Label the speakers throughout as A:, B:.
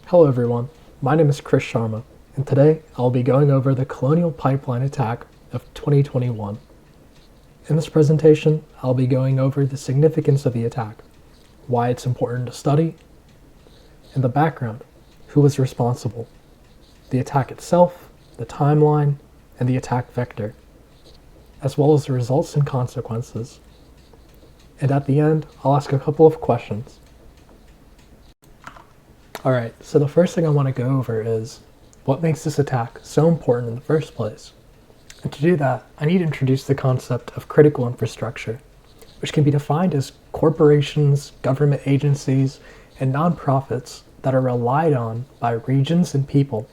A: Hello everyone, my name is Chris Sharma, and today I'll be going over the Colonial Pipeline attack of 2021. In this presentation, I'll be going over the significance of the attack, why it's important to study, and the background, who was responsible, the attack itself, the timeline, and the attack vector, as well as the results and consequences. And at the end, I'll ask a couple of questions. Alright, so the first thing I want to go over is what makes this attack so important in the first place. And to do that, I need to introduce the concept of critical infrastructure, which can be defined as corporations, government agencies, and nonprofits that are relied on by regions and people.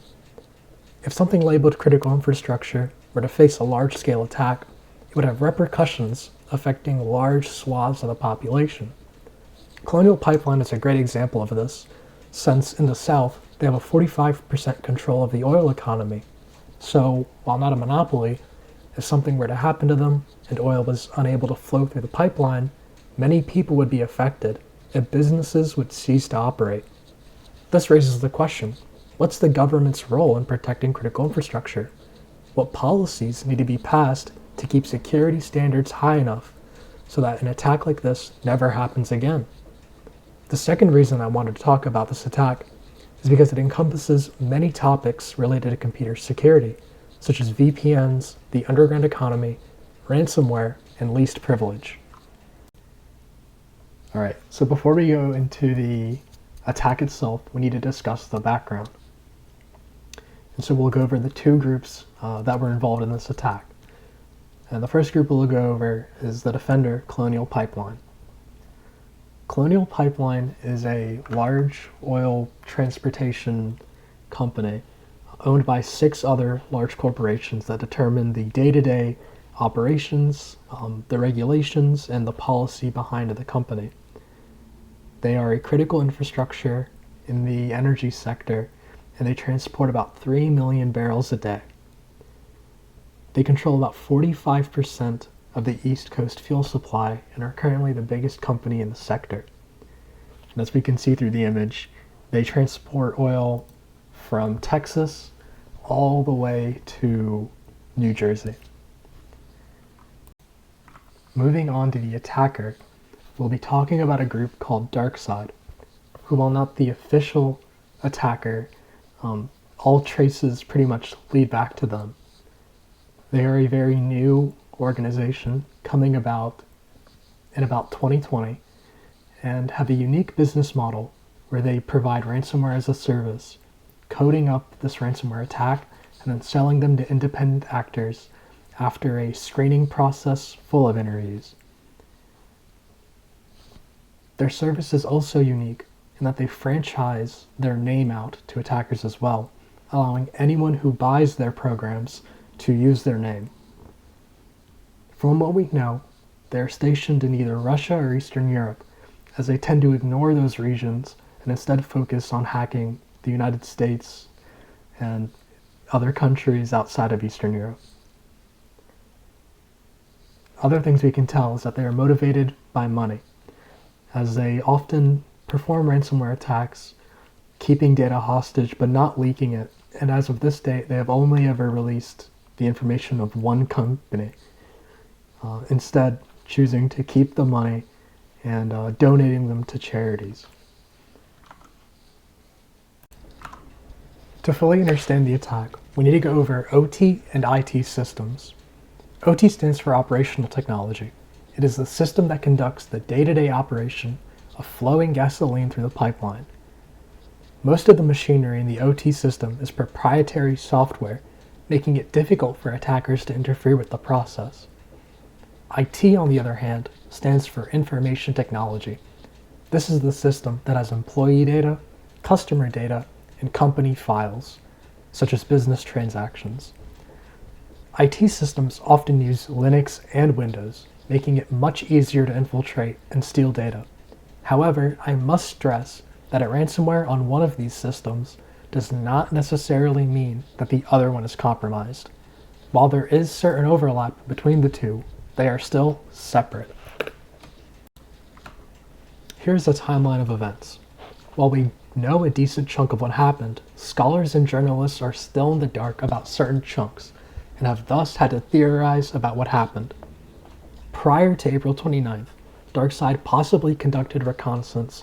A: If something labeled critical infrastructure were to face a large-scale attack, it would have repercussions affecting large swaths of the population. Colonial Pipeline is a great example of this, since in the South, they have a 45% control of the oil economy. So, while not a monopoly, if something were to happen to them and oil was unable to flow through the pipeline, many people would be affected and businesses would cease to operate. This raises the question, what's the government's role in protecting critical infrastructure? What policies need to be passed to keep security standards high enough so that an attack like this never happens again? The second reason I wanted to talk about this attack is because it encompasses many topics related to computer security, such as VPNs, the underground economy, ransomware, and least privilege. Alright, so before we go into the attack itself, we need to discuss the background. And so we'll go over the two groups that were involved in this attack. And the first group we'll go over is the defender, Colonial Pipeline. Colonial Pipeline is a large oil transportation company owned by 6 other large corporations that determine the day-to-day operations, the regulations, and the policy behind the company. They are a critical infrastructure in the energy sector, and they transport about 3 million barrels a day. They control about 45% of the East Coast fuel supply and are currently the biggest company in the sector. And as we can see through the image, they transport oil from Texas all the way to New Jersey. Moving on to the attacker, we'll be talking about a group called DarkSide, who, while not the official attacker, all traces pretty much lead back to them. They are a very new organization coming about in about 2020 and have a unique business model where they provide ransomware as a service, coding up this ransomware attack and then selling them to independent actors after a screening process full of interviews. Their service is also unique in that they franchise their name out to attackers as well, allowing anyone who buys their programs to use their name. From what we know, they are stationed in either Russia or Eastern Europe, as they tend to ignore those regions and instead focus on hacking the United States and other countries outside of Eastern Europe. Other things we can tell is that they are motivated by money, as they often perform ransomware attacks, keeping data hostage but not leaking it, and as of this date, they have only ever released the information of one company, instead choosing to keep the money and donating them to charities. To fully understand the attack, we need to go over OT and IT systems. OT stands for operational technology. It is the system that conducts the day-to-day operation of flowing gasoline through the pipeline. Most of the machinery in the OT system is proprietary software, making it difficult for attackers to interfere with the process. IT, on the other hand, stands for information technology. This is the system that has employee data, customer data, and company files, such as business transactions. IT systems often use Linux and Windows, making it much easier to infiltrate and steal data. However, I must stress that a ransomware on one of these systems does not necessarily mean that the other one is compromised. While there is certain overlap between the two, they are still separate. Here's a timeline of events. While we know a decent chunk of what happened, scholars and journalists are still in the dark about certain chunks, and have thus had to theorize about what happened. Prior to April 29th, DarkSide possibly conducted reconnaissance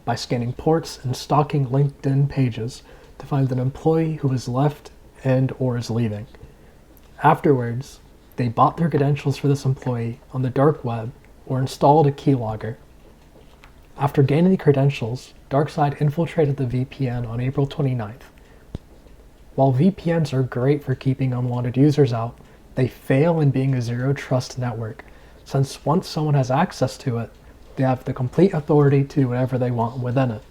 A: by scanning ports and stalking LinkedIn pages to find an employee who was left and or is leaving. Afterwards, they bought their credentials for this employee on the dark web or installed a keylogger. After gaining the credentials, DarkSide infiltrated the VPN on April 29th. While VPNs are great for keeping unwanted users out, they fail in being a zero-trust network, since once someone has access to it, they have the complete authority to do whatever they want within it.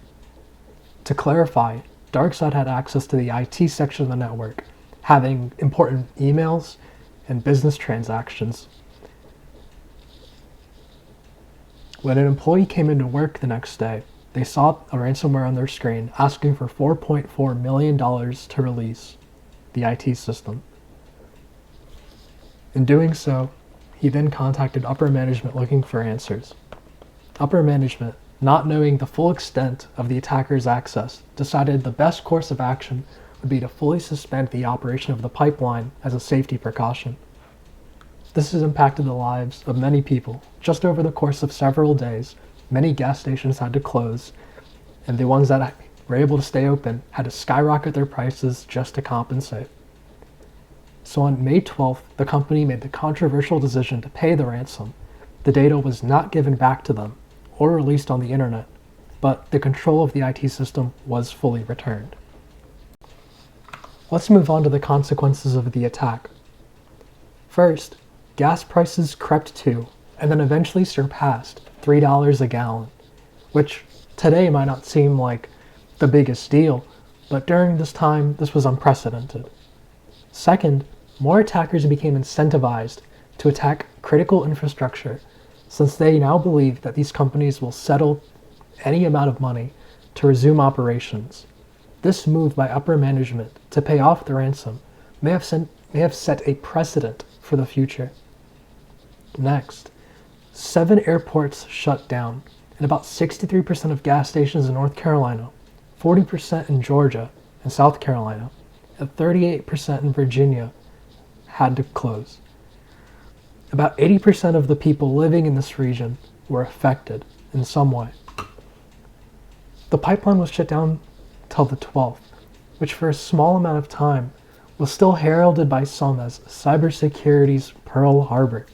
A: To clarify, DarkSide had access to the IT section of the network, having important emails and business transactions. When an employee came into work the next day, they saw a ransomware on their screen asking for $4.4 million to release the IT system. In doing so, he then contacted upper management looking for answers. Upper management, not knowing the full extent of the attacker's access, decided the best course of action would be to fully suspend the operation of the pipeline as a safety precaution. This has impacted the lives of many people. Just over the course of several days, many gas stations had to close, and the ones that were able to stay open had to skyrocket their prices just to compensate. So on May 12th, the company made the controversial decision to pay the ransom. The data was not given back to them or released on the internet, but the control of the IT system was fully returned. Let's move on to the consequences of the attack. First, gas prices crept to, and then eventually surpassed, $3 a gallon, which today might not seem like the biggest deal, but during this time, this was unprecedented. Second, more attackers became incentivized to attack critical infrastructure, since they now believe that these companies will settle any amount of money to resume operations. This move by upper management to pay off the ransom may have set a precedent for the future. Next, 7 airports shut down, and about 63% of gas stations in North Carolina, 40% in Georgia and South Carolina, and 38% in Virginia had to close. About 80% of the people living in this region were affected in some way. The pipeline was shut down till the 12th, which for a small amount of time was still heralded by some as cybersecurity's Pearl Harbor,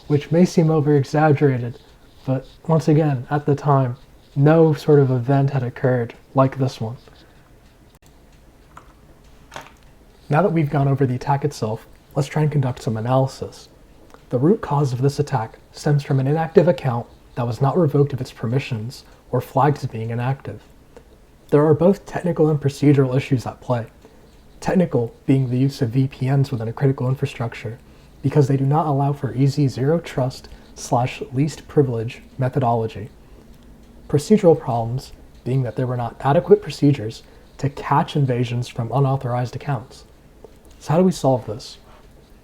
A: which may seem over-exaggerated, but once again, at the time, no sort of event had occurred like this one. Now that we've gone over the attack itself, let's try and conduct some analysis. The root cause of this attack stems from an inactive account that was not revoked of its permissions or flagged as being inactive. There are both technical and procedural issues at play. Technical being the use of VPNs within a critical infrastructure, because they do not allow for easy zero-trust/least privilege methodology. Procedural problems being that there were not adequate procedures to catch invasions from unauthorized accounts. So how do we solve this?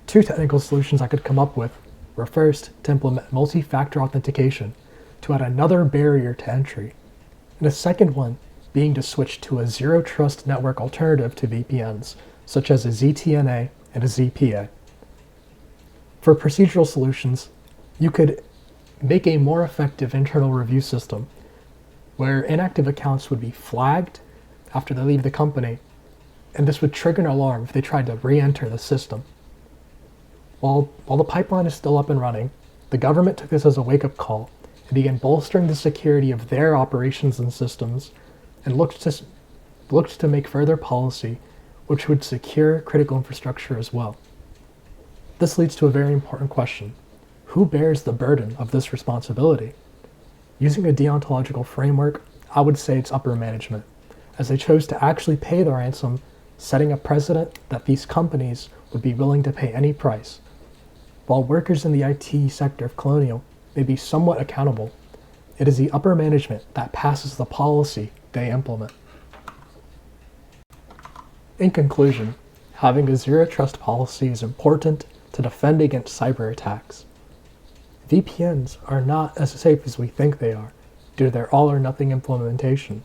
A: 2 technical solutions I could come up with were first to implement multi-factor authentication to add another barrier to entry, and a second one being to switch to a zero-trust network alternative to VPNs, such as a ZTNA and a ZPA. For procedural solutions, you could make a more effective internal review system where inactive accounts would be flagged after they leave the company, and this would trigger an alarm if they tried to re-enter the system. While the pipeline is still up and running, the government took this as a wake-up call and began bolstering the security of their operations and systems, and looked to make further policy which would secure critical infrastructure as well. This leads to a very important question. Who bears the burden of this responsibility? Using a deontological framework, I would say it's upper management, as they chose to actually pay the ransom, setting a precedent that these companies would be willing to pay any price. While workers in the IT sector of Colonial may be somewhat accountable, it is the upper management that passes the policy they implement. In conclusion, having a zero-trust policy is important to defend against cyber attacks. VPNs are not as safe as we think they are due to their all-or-nothing implementation.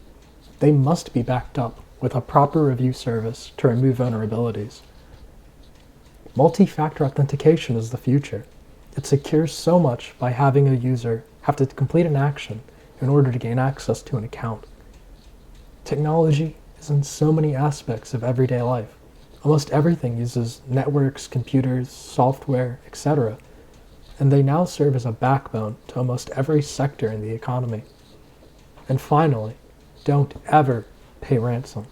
A: they must be backed up with a proper review service to remove vulnerabilities. Multi-factor authentication is the future. It secures so much by having a user have to complete an action in order to gain access to an account. Technology is in so many aspects of everyday life. Almost everything uses networks, computers, software, etc., and they now serve as a backbone to almost every sector in the economy. And finally, don't ever pay ransom.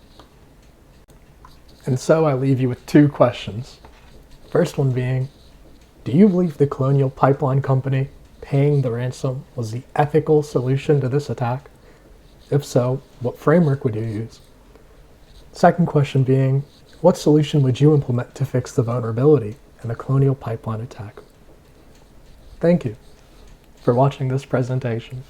A: And so I leave you with two questions. First one being, do you believe the Colonial Pipeline Company paying the ransom was the ethical solution to this attack? If so, what framework would you use? Second question being, what solution would you implement to fix the vulnerability in the Colonial Pipeline attack? Thank you for watching this presentation.